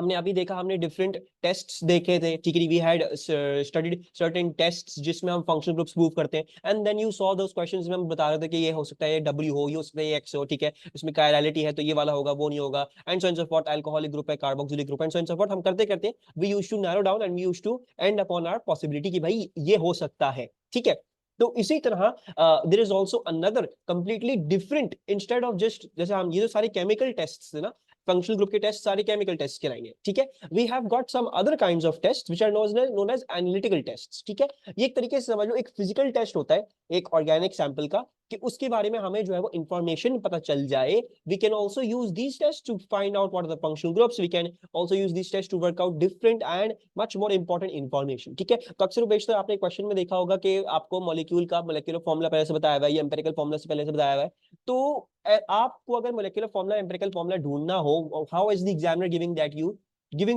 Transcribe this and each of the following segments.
हमने अभी देखा, हमने डिफरेंट टेस्ट्स देखे थे, ठीक है, we had studied certain tests जिसमें हम फंक्शनल ग्रुप्स प्रूव करते हैं, and then you saw those questions में हम बता रहे थे कि ये हो सकता है ये W हो, ये हो सकता है ये X हो, ठीक है, इसमें कायरलिटी है तो ये वाला होगा वो नहीं होगा, and so and so forth, alcoholic group है, carboxylic group, and so and so forth. हम करते करते we used to narrow down and we used to end upon our possibility कि भाई ये हो सकता है, ठीक है। तो इसी तरह there is also another completely different, instead of just, जैसे हम ये जो सारे केमिकल टेस्ट्स है ना, फंक्शनल ग्रुप के टेस्ट सारे केमिकल टेस्ट कहलाएंगे, ठीक है। We have got some other kinds of test which are known as analytical test, ठीक है। ये एक तरीके से समझ लो एक फिजिकल टेस्ट होता है एक ऑर्गेनिक सैंपल का, कि उसके बारे में हमें जो है वो इंफॉर्मेशन पता चल जाए। We can also use these test to find out what are the functional groups, we can also use these test to work out different and much more important information, ठीक है। तो अक्सर बेशतर आपने क्वेश्चन में देखा होगा कि आपको मॉलिक्यूल का मोलेक्युलर फॉर्मूला पहले से बताया हुआ है, ये एम्पिरिकल फॉर्मूला से पहले से बताया हुआ है। तो आपको अगर मोलेक्युलर फॉर्मूला एम्पिरिकल फॉर्मूला ढूंढना हो, how is the examiner giving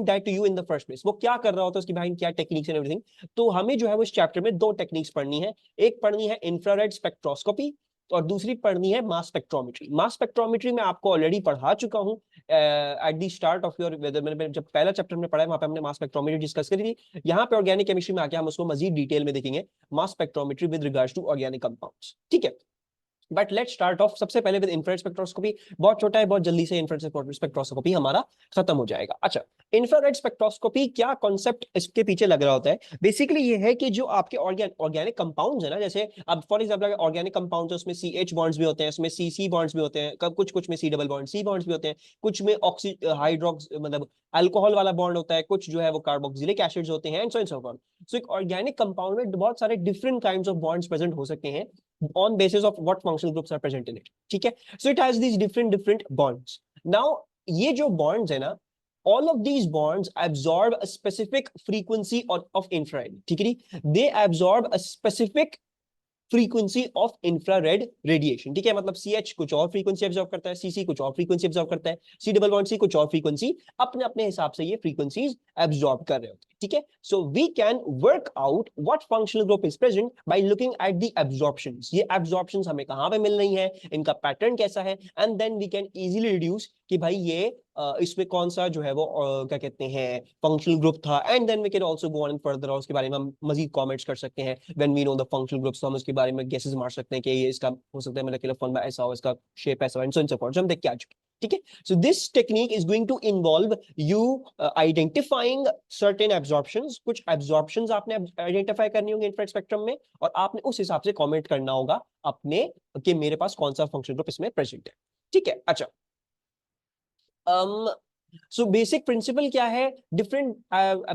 that to you in the first place, वो क्या कर रहा होता है, उसकी बिहाइंड क्या टेक्निक्स एंड एवरीथिंग। तो हमें जो है वो इस चैप्टर में दो टेक्निक्स पढ़नी है, एक पढ़नी है इंफ्रारेड स्पेक्ट्रोस्कोपी और दूसरी पढ़नी है मास स्पेक्ट्रोमेट्री। मास स्पेक्ट्रोमेट्री में आपको ऑलरेडी पढ़ा चुका हूं at the start of your, मैंने जब पहला चैप्टर में पढ़ा है वहां पे हमने मास स्पेक्ट्रोमेट्री डिस्कस करी थी। यहाँ पे ऑर्गेनिक केमिस्ट्री में आके हम उसको मजीद डिटेल में देखेंगे, mass spectrometry with regards to organic compounds, ठीक है। बट लेट स्टार्ट ऑफ सबसे पहले विद इंफ्रारेड स्पेक्ट्रोस्कोपी। बहुत छोटा है, बहुत जल्दी से इंफ्रारेड स्पेक्ट्रोस्कोपी हमारा खत्म हो जाएगा। अच्छा, इंफ्रारेड स्पेक्ट्रोस्कोपी क्या कॉन्सेप्ट इसके पीछे लग रहा होता है, बेसिकली ये है कि जो आपके ऑर्गेनिक कंपाउंड्स है ना, जैसे अब फॉर एग्जांपल ऑर्गेनिक कंपाउंड्स है उसमें CH बॉन्ड्स भी होते हैं, उसमें CC बॉन्ड्स भी होते हैं, कुछ कुछ में C double bond C bonds भी होते हैं, कुछ में ऑक्सी हाइड्रोक्स मतलब अल्कोहल वाला बॉन्ड होता है, कुछ जो है वो कार्बोक्सिलिक एसिड्स होते हैं, and so and so forth. So एक ऑर्गेनिक कंपाउंड में बहुत सारे different kinds of bonds present हो सकते हैं on basis of what functional groups are present in it, ठीक है। so it has these different bonds. now ये जो bonds है ना, all of these bonds absorb a specific frequency of infrared, ठीक है। they absorb a specific frequency of infrared radiation, ठीक है। मतलब CH कुछ और फ्रीक्वेंसी एब्जॉर्ब करता है, CC कुछ और फ्रीक्वेंसी एब्जॉर्ब करता है, C डबल बॉन्ड C कुछ और फ्रीक्वेंसी, अपने अपने हिसाब से ये फ्रीक्वेंसीज एब्जॉर्ब कर रहे होते हैं, ठीक है। So we can work out what functional group is present by looking at the absorptions. ये एब्जॉर्प्शंस हमें कहां पे मिल रही है, इनका पैटर्न कैसा है, and then we can easily reduce कि भाई ये इसमें कौन सा जो है वो क्या कहते हैं फंक्शनल ग्रुप था, and then we can also go on further, और उसके बारे में हम मजीद कमेंट्स कर सकते हैं। When we know the functional groups तो हम उसके बारे में गेसेस मार सकते हैं कि ये इसका हो सकता है मोलेक्युलर फॉर्मूला ऐसा हो, इसका शेप ऐसा हो, एंड सो फॉर्थ, जो हम देख के आ चुके, ठीक है। So this technique is going to involve you identifying certain absorptions. कुछ एब्जॉर्प्शंस आपने आइडेंटिफाई करनी होंगी इंफ्रारेड स्पेक्ट्रम में, और आपने उस हिसाब से कमेंट करना होगा अपने कि मेरे पास कौन सा फंक्शनल ग्रुप इसमें प्रेजेंट है, ठीक है। अच्छा, so basic principle क्या है, different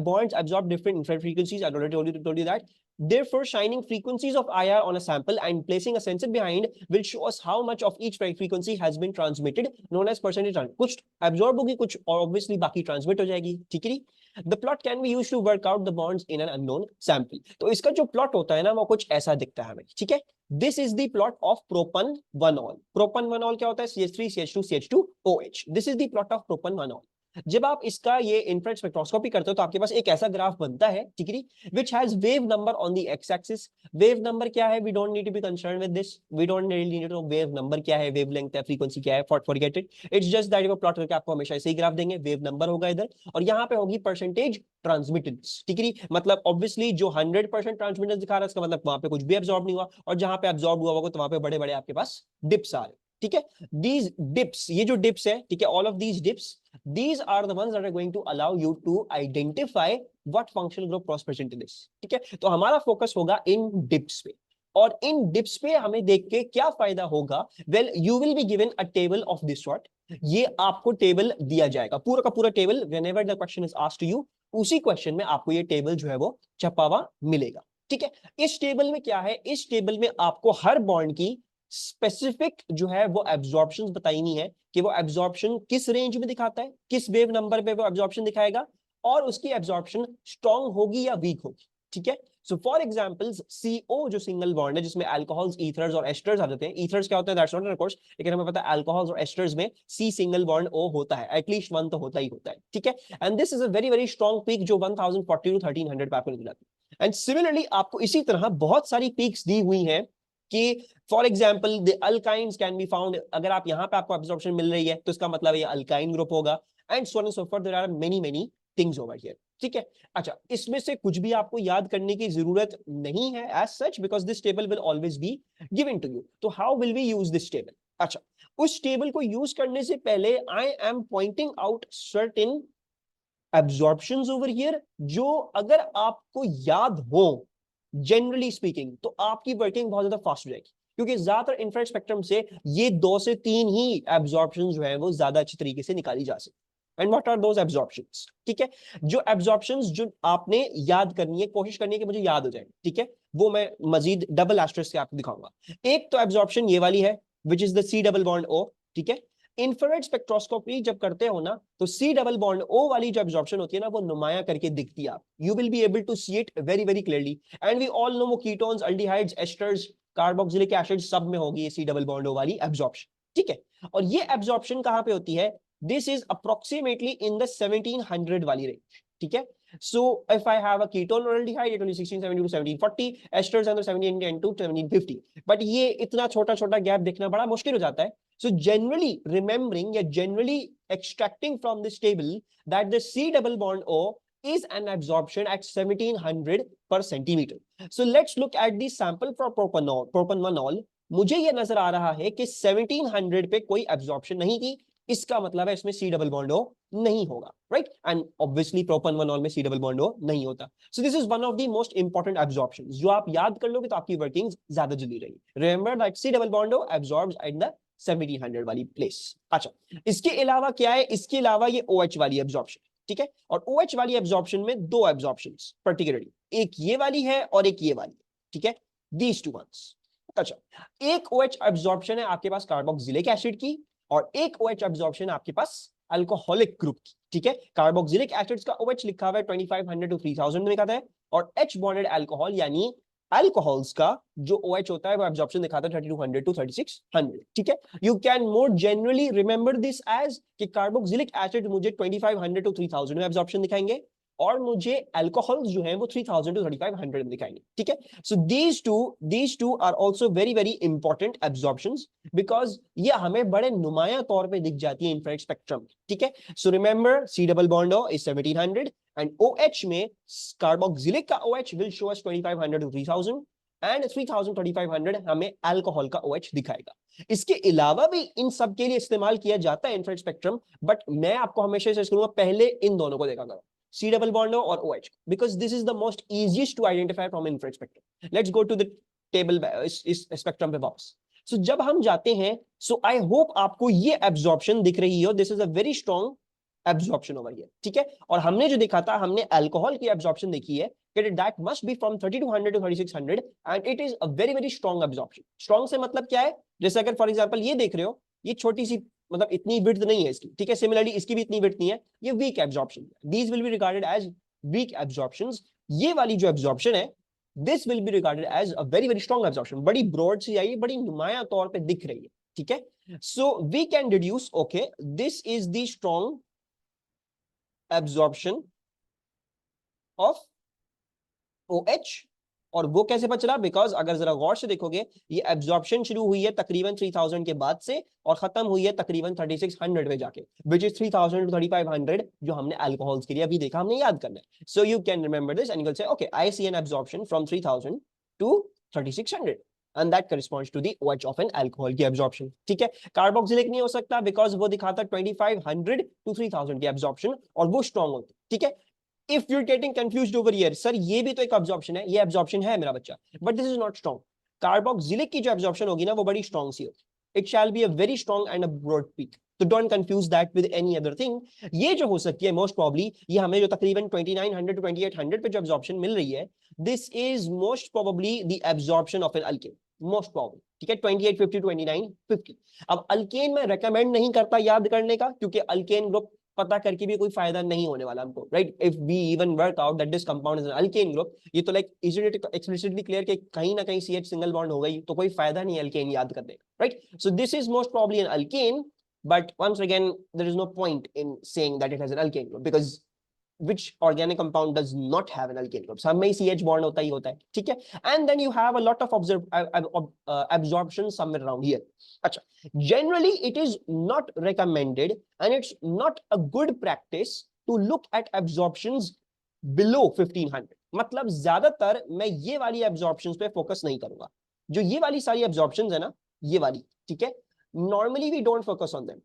bonds absorb different infrared frequencies. I already told you that. Therefore, shining frequencies of IR on a sample and placing a sensor behind will show us how much of each frequency has been transmitted, known as percentage. कुछ absorb होगी, कुछ obviously बाकी transmit हो जाएगी, ठीक है। The plot can be used to work out the bonds in an unknown sample. तो इसका जो plot होता है ना वो कुछ ऐसा दिखता है हमें, ठीक है। This is the plot of propan-1-ol. Propan-1-ol क्या होता है, CH3 CH2 CH2 OH. This is the plot of propan-1-ol. जब आप इसका ये इंफ्रारेड स्पेक्ट्रोस्कोपी करते हो तो आपके पास एक ऐसा ग्राफ बनता है, ठीक है, which has wave number on the X axis. Wave number क्या है, we don't need to be concern with this, we don't really need to know wave number क्या है, वेव लेंथ है, फ्रीक्वेंसी क्या है, forget it. It's just that वो plot करके आपको हमेशा ऐसे ही ग्राफ देंगे, वेव नंबर होगा इधर, और यहाँ पे होगी परसेंटेज ट्रांसमिटेंस, ठीक है। मतलब ऑब्वियसली जो 100% ट्रांसमिटेंस दिखा रहा है इसका मतलब वहां पे कुछ भी एब्जॉर्ब नहीं हुआ, और जहां पे एब्जॉर्ब हुआ होगा तो वहां पे बड़े बड़े आपके पास डिप्स आ रहे, ठीक है। These dips, ये जो dips है, ठीक है, all of these dips, these are the ones that are going to allow you to identify what functional group was present in this, ठीक है। तो हमारा फोकस होगा इन dips पे, और इन dips पे हमें देख के क्या फायदा होगा, well you will be given a table of this sort. ये आपको टेबल दिया जाएगा, पूरा का पूरा table, whenever the question is asked to you, उसी क्वेश्चन में आपको ये टेबल जो है वो छपा हुआ मिलेगा, ठीक है। इस टेबल में क्या है, इस टेबल में आपको हर बॉन्ड की स्पेसिफिक जो है वो एब्जॉर्प्शंस बताई है कि वो एब्जॉर्प्शन किस रेंज में दिखाता है, किस वेव नंबर पे वो एब्जॉर्प्शन दिखाएगा, और उसकी एब्जॉर्प्शन स्ट्रॉन्ग होगी या वीक होगी, ठीक है। सो फॉर एग्जांपल्स CO जो सिंगल बॉन्ड है जिसमें अल्कोहल्स, ईथर्स और एस्टर्स आ जाते हैं। ईथर्स क्या होता है, दैट्स नॉट ऑफ कोर्स, लेकिन हमें पता है अल्कोहल्स और एस्टर्स में C सिंगल बॉन्ड O होता है, एटलीस्ट वन तो होता ही होता है, ठीक है। And this is a very very strong peak जो 1040 टू 1300 पे आपको मिल जाती है। एंड सिमिलरली आपको इसी तरह बहुत सारी पीक्स दी हुई हैं कि for example the alkynes can be found. अगर आप यहाँ पे आपको एब्जॉर्प्शन मिल रही है तो इसका मतलब ये अल्काइन ग्रुप होगा। And so on and so forth, there are many many things over here, ठीक है। अच्छा, इसमें से कुछ भी आपको याद करने की जरूरत नहीं है as such, because this table will always be given to you. तो how will we use this table? अच्छा, उस टेबल को यूज करने से पहले I am pointing out certain absorptions over here, जो अगर आपको याद हो जनरली स्पीकिंग तो आपकी वर्किंग बहुत ज्यादा फास्ट हो जाएगी, क्योंकि ज्यादातर इंफ्रारेड स्पेक्ट्रम से ये 2 से 3 ही एब्जॉर्प्शंस जो है वो ज्यादा अच्छी तरीके से निकाली जा सकती। And what are those absorptions? ठीक है, जो एब्जॉर्प्शंस जो आपने याद करनी है, कोशिश करनी है कि मुझे याद हो जाए, ठीक है, वो मैं मजीद डबल एस्टेरिस्क से आपको दिखाऊंगा। एक तो एब्जॉर्प्शन ये वाली है, which is the C double bond O, ठीक है। इंफ्रारेड स्पेक्ट्रोस्कोपी जब करते हो ना, तो सी डबल बॉन्ड ओ वाली जो एब्जॉर्प्शन होती है ना, वो नुमाया करके दिखती है, you will be able to see it very very clearly. And we all know वो ketones, aldehydes, esters, carboxylic acid, सब में होगी ये सी डबल बॉन्ड ओ वाली एब्जॉर्प्शन, ठीक है। और ये एब्जॉर्प्शन कहां पे होती है? This is approximately in the 1700 वाली रेंज, ठीक है। So if I have a ketone or aldehyde, it will be 1670 to 1740, esters are 1710 to 1750. But ये इतना छोटा छोटा गैप देखना बड़ा मुश्किल हो जाता है। So generally remembering या generally extracting from this table that the C double bond O is an absorption at 1700 per centimeter. So let's look at the sample for propanol, propanol. मुझे ये नजर आ रहा है कि 1700 पे कोई absorption नहीं की, इसका मतलब है इसमें सी डबल बॉन्ड ओ नहीं होगा, राइट। एंड ऑब्वियसली प्रोपनॉल में सी डबल बॉन्ड ओ नहीं होता। So this is one of the most important absorptions, जो आप याद कर लोगे तो आपकी वर्किंग ज्यादा जल्दी रहेगी। Remember that C double bond O absorbs at the 1700 वाली प्लेस। अच्छा, इसके अलावा क्या है? इसके अलावा ये OH वाली एब्जॉर्प्शन, ठीक है। और OH वाली एब्जॉर्प्शन में 2 एब्जॉर्प्शंस पर्टिकुलरली, एक ये वाली है और एक ये वाली, ठीक है, दीज टू वंस। अच्छा, एक OH एब्जॉर्प्शन है आपके पास कार्बोक्सिलिक एसिड की, और एक OH एब्जॉर्प्शन आपके पास अल्कोहलिक ग्रुप की, ठीक है। कार्बोक्सिलिक एसिड्स का OH लिखा हुआ है 2500 टू 3000 में दिखाता है, और H बॉन्डेड अल्कोहल यानी अल्कोहल्स का जो OH होता है वो एब्जॉर्प्शन दिखाता है 3200 टू 3600, ठीक है। You can more generally remember this as कि कार्बोक्सिलिक एसिड मुझे 2500 टू 3000 में एब्जॉर्प्शन दिखाएंगे, और मुझे अल्कोहल्स जो हैं वो 3000 टू 3500 में दिखाएंगे, ठीक है। So these two are also very very important absorptions, because ये हमें बड़े नुमाया तौर पे दिख जाती है इंफ्रारेड स्पेक्ट्रम, ठीक है। So remember C double bond O is 1700 and OH में कार्बोक्सिलिक का OH will show us 2500 to 3000 and 3000 3500 हमें अल्कोहल का OH दिखाएगा। इसके अलावा भी इन सब के लिए इस्तेमाल किया जाता है इंफ्रारेड स्पेक्ट्रम, बट मैं आपको हमेशा सजेस्ट करूंगा पहले इन दोनों को देखा करो, C double bond O और OH, because this is the most easiest to identify from infrared spectrum. Let's go to the table इस स्पेक्ट्रम पे वापस। So जब हम जाते हैं, so I hope आपको ये absorption दिख रही हो, this is a very strong absorption over here, ठीक है। और हमने जो देखा था, हमने अल्कोहल की absorption देखी है, that must be from 3200 to 3600 and it is a very very strong absorption. Strong से मतलब क्या है? जैसे अगर फॉर एग्जांपल ये देख रहे हो, ये छोटी सी मतलब इतनी विड्थ नहीं है इसकी, ठीक है। सिमिलरली इसकी भी इतनी विड्थ नहीं है, ये वीक एब्जॉर्प्शन है। These will be regarded as weak absorptions. ये वाली जो एब्जॉर्प्शन है, this will be regarded as a very very strong absorption, बड़ी ब्रॉड सी आई, बड़ी नुमाया तौर पे दिख रही है, ठीक है। So we can deduce, okay, this is the strong absorption of OH। और वो कैसे पता चला? बिकॉज अगर जरा गौर से देखोगे, ये एब्जॉर्प्शन शुरू हुई है तकरीबन 3000 के बाद से और खत्म हुई है तकरीबन 3600 पे जाके, विच इज 3000 टू 3500, जो हमने अल्कोहल्स के लिए अभी देखा, हमने याद करना है। So you can remember this and you will say okay, I see an absorption from 3000 to 3600 and that corresponds to the OH of an alcohol की absorption, ठीक है। कार्बोक्सिलिक नहीं हो सकता बिकॉज वो दिखाता 2500 टू 3000 की absorption और वो स्ट्रॉन्ग होती, ठीक है। If you're getting confused over here, sir ये भी तो एक absorption है, ये absorption है मेरा बच्चा, but this is not strong. Carboxylic की जो absorption होगी ना, वो बड़ी strong सी होगी. It shall be a very strong and a broad peak. So don't confuse that with any other thing. ये जो हो सकती है most probably, ये हमें जो तकरीबन 2900 to 2800 पे जो absorption मिल रही है, this is most probably the absorption of an alkane. Most probably, ठीक है, 2850 2950। अब अल्केन में रेकमेंड नहीं करता याद करने का, क्योंकि अल्केन ग्रुप पता करके भी कोई फायदा नहीं होने वाला हमको, right. If we even work out that this compound is an alkene group, ये तो like isn't it explicitly clear कि कहीं ना कहीं CH सिंगल बॉन्ड हो गई, तो कोई फायदा नहीं अल्केन याद करने का, right. So this is most probably an alkene, but once again there is no point in saying that it has an alkane group because which organic compound does not have an alkane group. सब में CH bond होता ही होता है, ठीक है. And then you have a lot of absorption somewhere around here. अच्छा, generally it is not recommended and it's not a good practice to look at absorptions below 1500. मतलब ज्यादातर मैं ये वाली absorptions पे फोकस नहीं करूंगा. जो ये वाली सारी absorptions है ना, ये वाली, ठीक है, normally we don't focus on them.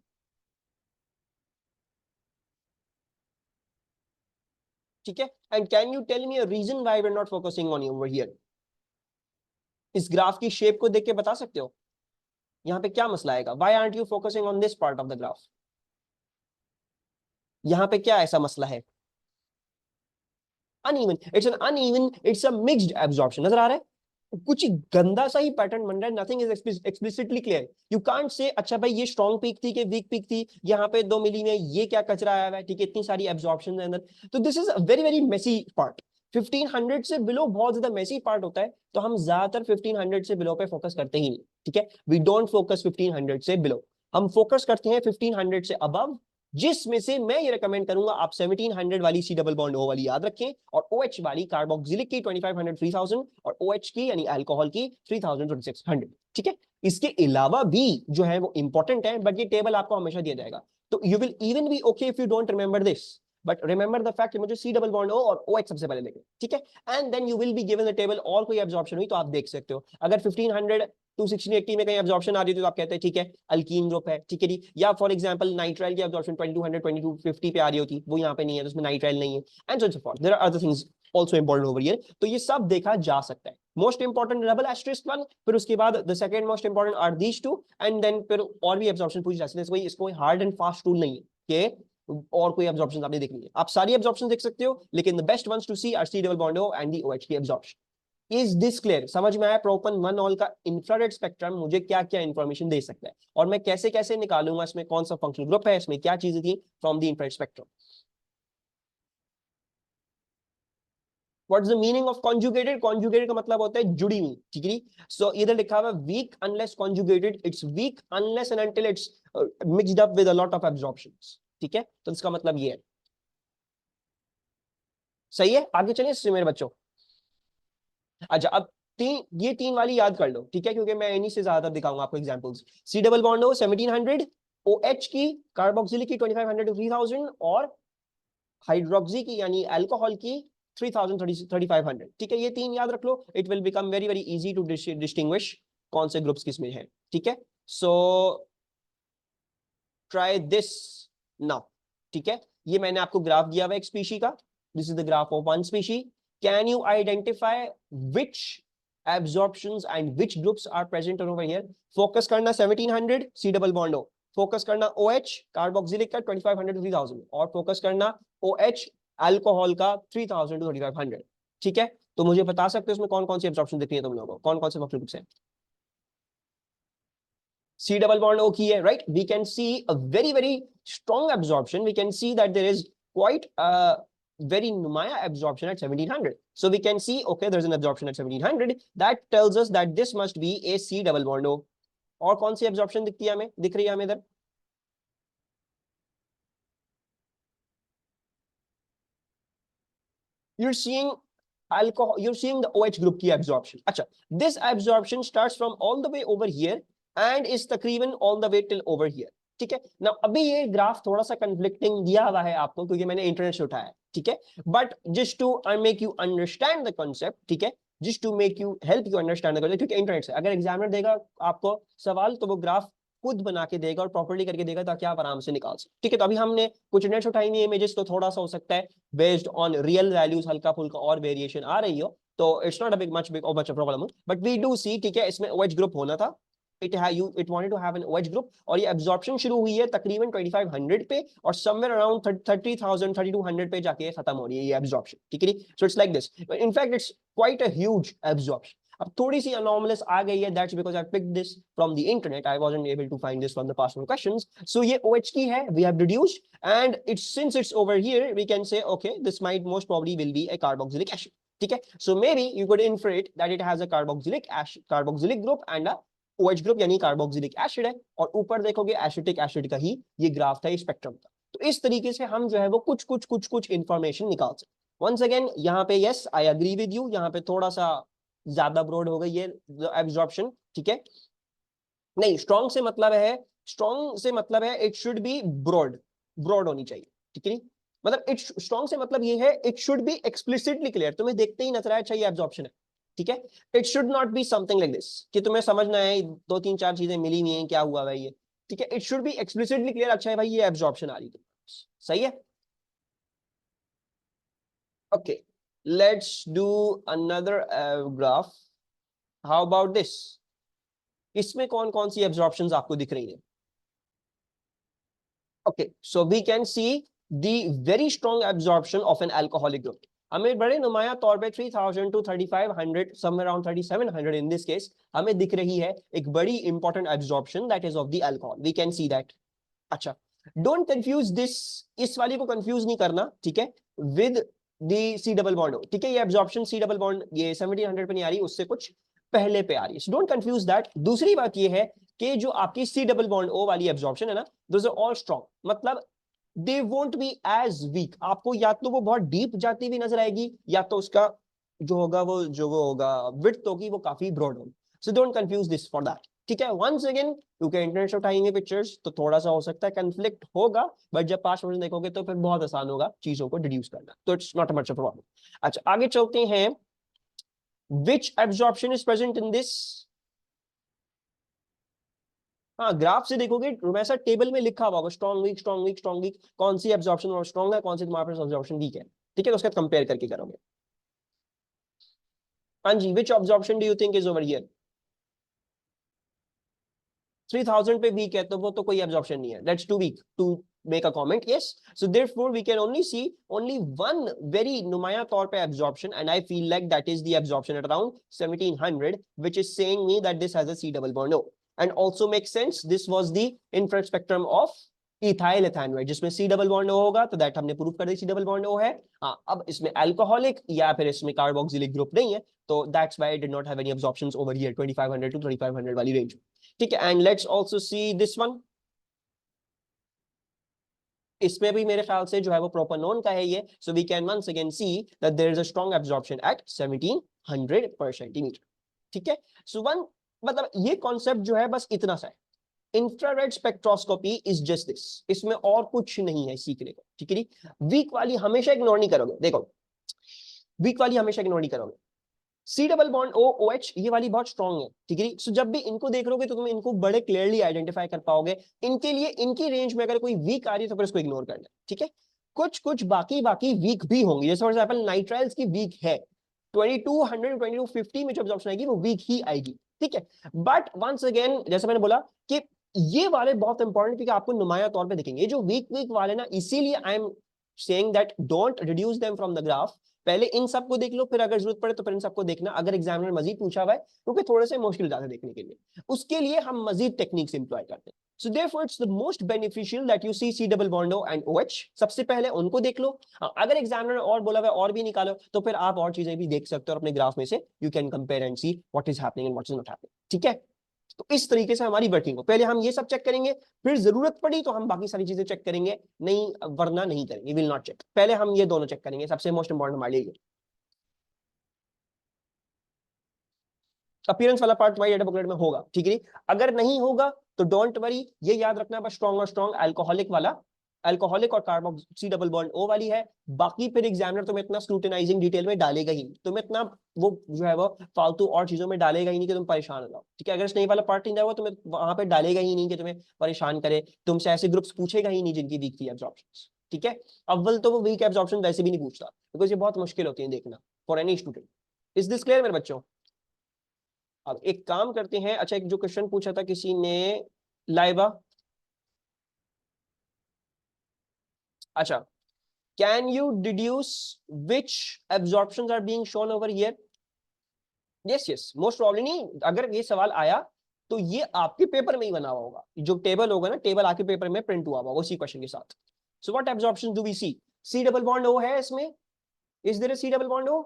ठीक है. And can you tell me a reason why we are not focusing on over here? इस ग्राफ की शेप को देख के बता सकते हो यहाँ पे क्या मसला आएगा? Why aren't you focusing on this part of the graph? यहाँ पे क्या ऐसा मसला है? Uneven, it's an uneven, it's a mixed absorption. नजर आ रहा है कुछ गंदा सा ही पैटर्न बन रहा है. Nothing is explicitly clear. You can't say अच्छा भाई ये स्ट्रॉन्ग पीक थी कि वीक पीक थी, यहाँ पे 2 मिली में ये क्या कचरा आया हुआ है, ठीक है, इतनी सारी एब्जॉर्प्शन है अंदर. तो this is a very very messy part. 1500 से बिलो बहुत ज्यादा मेसी पार्ट होता है, तो हम ज्यादातर 1500 से बिलो पे फोकस करते ही नहीं, ठीक है. वी डोंट फोकस 1500 से बिलो, हम फोकस करते हैं 1500 से अबव, जिसमें से मैं ये रिकमेंड करूंगा आप 1700 वाली सी डबल बॉन्ड ओ वाली याद रखें, और OH वाली कार्बोक्सिलिक की 2500 3000, और OH की यानी अल्कोहल की 3000 2600, ठीक है. इसके अलावा भी जो है वो इंपॉर्टेंट है, बट ये टेबल आपको हमेशा दिया जाएगा. तो you will even be okay if you don't remember this, but remember the fact मुझे सी डबल बॉन्ड ओ और OH सबसे पहले लेंगे, ठीक है. And then you will be given the table, और कोई एब्जॉर्प्शन हुई तो आप देख सकते हो. अगर 1500 260 80 में कहीं एब्जॉर्प्शन आ रही थी तो आप कहते हैं ठीक है अल्कीन ग्रुप है, ठीक है जी. या फॉर एग्जांपल नाइट्राइल की एब्जॉर्प्शन 2200 2250 पे आ रही होती, वो यहाँ पे नहीं है तो उसमें नाइट्राइल नहीं है, and so forth. There are other things also important over here. तो ये सब देखा जा सकता है. Most important double asterisk one, फिर उसके बाद the second most important are these two, and then फिर और भी एब्जॉर्प्शन पूछी जा सकती है. इसको हार्ड एंड फास्ट रूल नहीं है कि और कोई एब्जॉर्प्शन आपने देखनी है. आप सारी एब्जॉर्प्शन देख सकते हो, लेकिन the best ones to see are C double bond O and the OH की एब्जॉर्प्शन. Is this clear? समझ में आया प्रोपन 1 ऑल का इंफ्रारेड स्पेक्ट्रम मुझे क्या क्या इंफॉर्मेशन दे सकता है, और मैं कैसे कैसे निकालूंगा इसमें कौन सा फंक्शनल ग्रुप है, इसमें क्या चीजें थी from the infrared spectrum. What's the meaning of conjugated? Conjugated का मतलब होता है जुड़ी हुई, ठीक है. सो इधर लिखा हुआ weak unless conjugated, it's weak unless and until it's mixed up with a lot of absorptions, ठीक है. तो इसका मतलब ये है. सही है, आगे चलिए इससे मेरे बच्चों. अच्छा, अब ये तीन वाली याद कर लो, ठीक है, क्योंकि मैं इन्हीं से ज्यादा दिखाऊंगा आपको एग्जांपल्स. सी डबल बॉन्ड हो 1700, OH की कार्बोक्सिलिक की 2500 to 3000, और हाइड्रोक्सी की यानी अल्कोहल की 3000 3500, ठीक है. ये तीन याद रख लो. It will become very very easy to distinguish कौन से ग्रुप्स किसमें है, ठीक है. सो ट्राई दिस नाउ, ठीक है. ये मैंने आपको ग्राफ दिया हुआ एक स्पीशी का. This is the graph of one species. Can you identify which absorptions and which groups are present over here? Focus करना 1700 सी डबल बॉन्ड हो, फोकस करना OH कार्बोक्सिलिक का 2500 to 3000, और फोकस करना OH अल्कोहल का 3000 to 3500, ठीक है. तो मुझे बता सकते हो इसमें कौन कौन सी एब्जॉर्प्शन दिखती है तुम लोगों को, कौन कौन से फंक्शनल ग्रुप्स हैं? C double bond O की है, right? We can see a very very strong absorption. We can see that there is quite a very numaya absorption at 1700. So we can see, okay, there's an absorption at 1700. That tells us that this must be a C double bond O. और कौन सी absorption दिखती है हमें, दिख रही है हमें इधर? You're seeing alcohol, you're seeing the OH group की absorption. अच्छा, this absorption starts from all the way over here and is तकरीबन all the way till over here, ठीक है ना. अभी ये ग्राफ थोड़ा सा कंफ्लिक्टिंग दिया हुआ है आपको क्योंकि मैंने इंटरनेट से उठाया है, ठीक है. But just to make you understand the concept, ठीक है, just to make you help you understand the concept, क्योंकि इंटरनेट से अगर एग्जामिनर देगा आपको सवाल तो वो ग्राफ खुद बना के देगा और प्रॉपर्ली करके देगा ताकि आप आराम से निकाल सकें, ठीक है. तो अभी हमने कुछ इंटरनेट से उठाई नहीं इमेजेस, तो थोड़ा सा हो सकता है बेस्ड ऑन रियल वैल्यूज हल्का फुल्का और वेरिएशन आ रही हो, तो it's not a big much big much problem, but we do see, ठीक है. इसमें OH ग्रुप होना था, it wanted to have an OH group, और ये absorption शुरू हुई है तकरीबन 2500 पे और somewhere around 30,000 3200 पे जाके खत्म हो रही है ये absorption, ठीक है. So it's like this. In fact, it's quite a huge absorption. अब थोड़ी सी anomalous आ गई है, that's because I picked this from the internet. I wasn't able to find this from the past questions. So ये OH की है, we have reduced, and since it's over here, we can say okay, this might most probably will be a carboxylic acid, ठीक है. So maybe you could infer it that it has a carboxylic group and a OH group यानी carboxylic acid है, और ऊपर देखोगे acetic acid का ही ये graph था, ये स्पेक्ट्रम था, तो इस तरीके से हम जो है वो कुछ कुछ कुछ कुछ इंफॉर्मेशन निकाल सकते। वंस अगेन यहाँ पे yes I agree with you, यहाँ पे थोड़ा सा ज्यादा ब्रॉड हो गई है एब्जॉर्प्शन, ठीक है। नहीं, स्ट्रॉन्ग से मतलब है it should be broad, broad होनी चाहिए, ठीक है। मतलब इट स्ट्रॉन्ग से मतलब ये है it should B explicitly clear, तुम्हें देखते ही नजर आया अच्छा ये एब्जॉर्प्शन है, ठीक है। It should not be something like this कि तुम्हें समझना है दो तीन चार चीजें मिली हुई हैं क्या हुआ भाई ये, ठीक है। It should B explicitly clear, अच्छा है भाई ये एब्जॉर्प्शन आ रही है, सही है। Okay, let's do another graph. How about this, इसमें कौन कौन सी एब्जॉर्प्शंस आपको दिख रही है? Okay, so we can see the very strong absorption of an alcoholic group. हमें बड़े नुमाया तौर पे 3000 to 3500 somewhere around 3700 in this case हमें दिख रही है एक बड़ी important absorption that is of the alcohol. We can see that. अच्छा, don't confuse this, इस वाली को confuse नहीं करना, ठीक है, with the C double bond O, ठीक है। ये absorption C double bond ये 1700 पे नहीं आ रही, उससे कुछ पहले पे आ रही है, so don't confuse that. दूसरी बात ये है कि जो आपकी C double bond O वाली absorption है ना, those are all strong, मतलब they won't be as weak. आपको या तो वो बहुत डीप जाती हुई नजर आएगी या तो उसका जो होगा वो होगा विड्थ होगी वो काफी ब्रॉड होगी, so don't confuse this for that, ठीक है। वंस अगेन क्योंकि इंटरनेट से उठाएंगे पिक्चर्स तो थोड़ा सा हो सकता है कंफ्लिक्ट होगा, बट जब 5 मिनट देखोगे तो फिर बहुत आसान होगा चीजों को डिड्यूस करना, तो it's not much of problem. अच्छा, आगे चलते हैं। Which absorption is present in this? हाँ, ग्राफ से देखोगे वैसा टेबल में लिखा हुआ होगा strong weak strong weak strong weak, कौन सी एब्जॉर्प्शन और स्ट्रॉन्ग है, कौन सी तुम्हारे पास एब्जॉर्प्शन वीक है, ठीक है, तो उसका कंपेयर करके करोगे। हाँ जी, which absorption do you think is over here? 3000 पे वीक है तो वो तो कोई एब्जॉर्प्शन नहीं है, that's too weak to make a comment, yes. So therefore we can only see only one very नुमाया तौर पे absorption and I feel like that is the absorption at around 1700 which is saying me that this has a C double bond O and also make sense this was the infrared spectrum of ethyl ethanoate जिसमें C double bond ओ होगा, तो that हमने prove कर दी सी double bond O है। हाँ, अब इसमें alcoholic या फिर इसमें कार्बोक्सिलिक ग्रुप नहीं है, तो that's why it did not have any absorptions over here 2500 to 3500 वाली रेंज, ठीक है। And let's also see this one, इसमें भी मेरे ख्याल से जो है वो प्रोपेनॉन का है ये, so we can once again see that there is a strong absorption at 1700 per centimetre, ठीक है। सो वन मतलब ये कॉन्सेप्ट जो है बस इतना सा है, infrared spectroscopy is just this, इसमें और कुछ नहीं है सीखने को, ठीक है। वीक वाली हमेशा इग्नोर नहीं करोगे, देखो वीक वाली हमेशा इग्नोर नहीं करोगे। C double bond O O H ये वाली बहुत स्ट्रॉन्ग है, ठीक है। सो जब भी इनको देख लोगे तो तुम इनको बड़े क्लियरली आइडेंटिफाई कर पाओगे, इनके लिए इनकी रेंज में अगर कोई वीक आ रही है तो फिर इसको इग्नोर करना, ठीक है। कुछ कुछ बाकी बाकी वीक भी होंगी, जैसे फॉर एग्जांपल नाइट्राइल्स की वीक है, 2200 2250 में जो ऑब्जॉर्प्शन आएगी वो वीक ही आएगी, ठीक है। बट वंस अगेन जैसे मैंने बोला कि ये वाले बहुत इंपॉर्टेंट क्योंकि आपको नुमाया तौर पे दिखेंगे, जो वीक वीक वाले ना, इसीलिए I am saying that don't reduce them from the graph, पहले इन सबको देख लो फिर अगर जरूरत पड़े तो फिर इन सबको देखना अगर एग्जामिनर मजीद पूछा हुआ है, क्योंकि थोड़े से मुश्किल जाते देखने के लिए, उसके लिए हम मजीद टेक्निक्स इंप्लॉय करते हैं। So therefore it's the most beneficial that you see C double bond O and OH, सबसे पहले उनको देख लो। हाँ, अगर एग्जामिनर और बोला हुआ और भी निकालो तो फिर आप और चीजें भी देख सकते हो और अपने ग्राफ में से you can compare and see what is happening and what is not happening, ठीक है। तो इस तरीके से हमारी वर्किंग हो, पहले हम ये सब चेक करेंगे, फिर जरूरत पड़ी तो हम बाकी सारी चीजें चेक करेंगे, नहीं वरना नहीं करेंगे, विल नॉट चेक, पहले हम ये दोनों चेक करेंगे, सबसे मोस्ट इंपॉर्टेंट हमारे लिए। अपीयरेंस वाला पार्ट तुम्हारी डेटा बुकलेट में होगा, ठीक है। अगर नहीं होगा तो डोंट वरी, ये याद रखना बस स्ट्रॉन्ग और स्ट्रॉन्ग अल्कोहलिक वाला, अल्कोहलिक और कार्बोक्सी डबल बॉन्ड ओ वाली है। बाकी फिर एग्जामिनर तुम्हें इतना स्क्रूटिनाइजिंग डिटेल में डालेगा ही नहीं, तुम्हें इतना वो जो है वो फालतू और चीजों में डालेगा ही नहीं कि तुम परेशान हो जाओ, ठीक है। अगर नहीं वाला पार्ट नहीं होगा तुम्हें वहां पे डालेगा ही नहीं कि तुम्हें परेशान करे, तुमसे ऐसे ग्रुप्स पूछेगा ही नहीं जिनकी वीक थी एब्जॉर्प्शन, ठीक है। अव्वल तो वो वीक एब्जॉर्प्शन वैसे भी नहीं पूछता बिकॉज ये बहुत मुश्किल होती है देखना for any student. Is this clear मेरे बच्चों? अब एक काम करते हैं, अच्छा एक जो क्वेश्चन पूछा था किसी ने, लाइबा, अच्छा, can you deduce which absorptions are being shown over here? Yes yes, most probably नहीं, अगर ये सवाल आया तो ये आपके पेपर में ही बना हुआ होगा, जो टेबल होगा ना, टेबल आपके पेपर में प्रिंट हुआ होगा उसी क्वेश्चन के साथ। So what absorption do we see? C double bond O है इसमें, is there a C double bond O?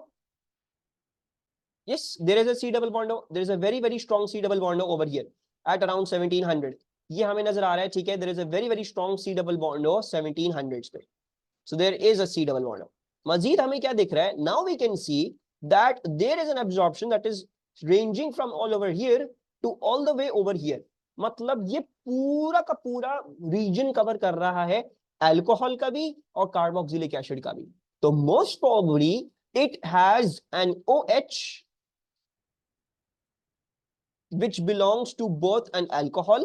Yes, there is a C double bond O. There is a very, very strong C double bond O over here at around 1700. ये हमें नजर आ रहा है, ठीक है, there is a very very strong C double bond O 1700 पे, so there is a C double bond. Majeed हमें क्या दिख रहा है, now we can see that there is an absorption that is ranging from all over here to all the way over here, मतलब ये पूरा का पूरा रीजन कवर कर रहा है अल्कोहल का भी और कार्बोक्सिलिक एसिड का भी। तो most probably it has an OH which belongs to both an alcohol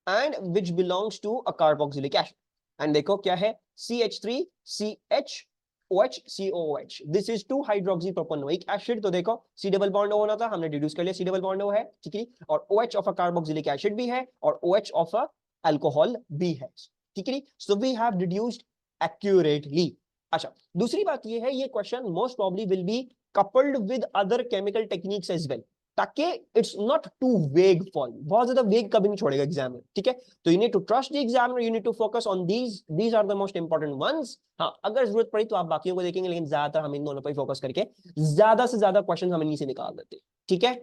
and which belongs to a carboxylic acid। and देखो क्या है, CH3CHOH, this is 2 hydroxypropanoic acid। तो देखो सी डबल बॉन्ड होना था, हमने डिड्यूस कर लिया सी डबल बॉन्ड है, ठीक है, और OH of a carboxylic acid भी है और OH ऑफ अ अल्कोहल भी है, ठीक है। So we have deduced accurately. अच्छा, दूसरी बात ये है, ये question most probably will be coupled with other chemical techniques as well, ताकि it's not too vague for, बहुत ज्यादा वेग कभी नहीं छोड़ेगा एग्जाम में, ठीक है। तो you need to trust the examiner, you need to focus on these are the most important ones. हाँ, अगर जरूरत पड़ी तो आप बाकियों को देखेंगे, लेकिन ज्यादातर हम इन दोनों पर फोकस करके ज्यादा से ज्यादा क्वेश्चन हम इन्हीं से निकाल देते हैं, ठीक है।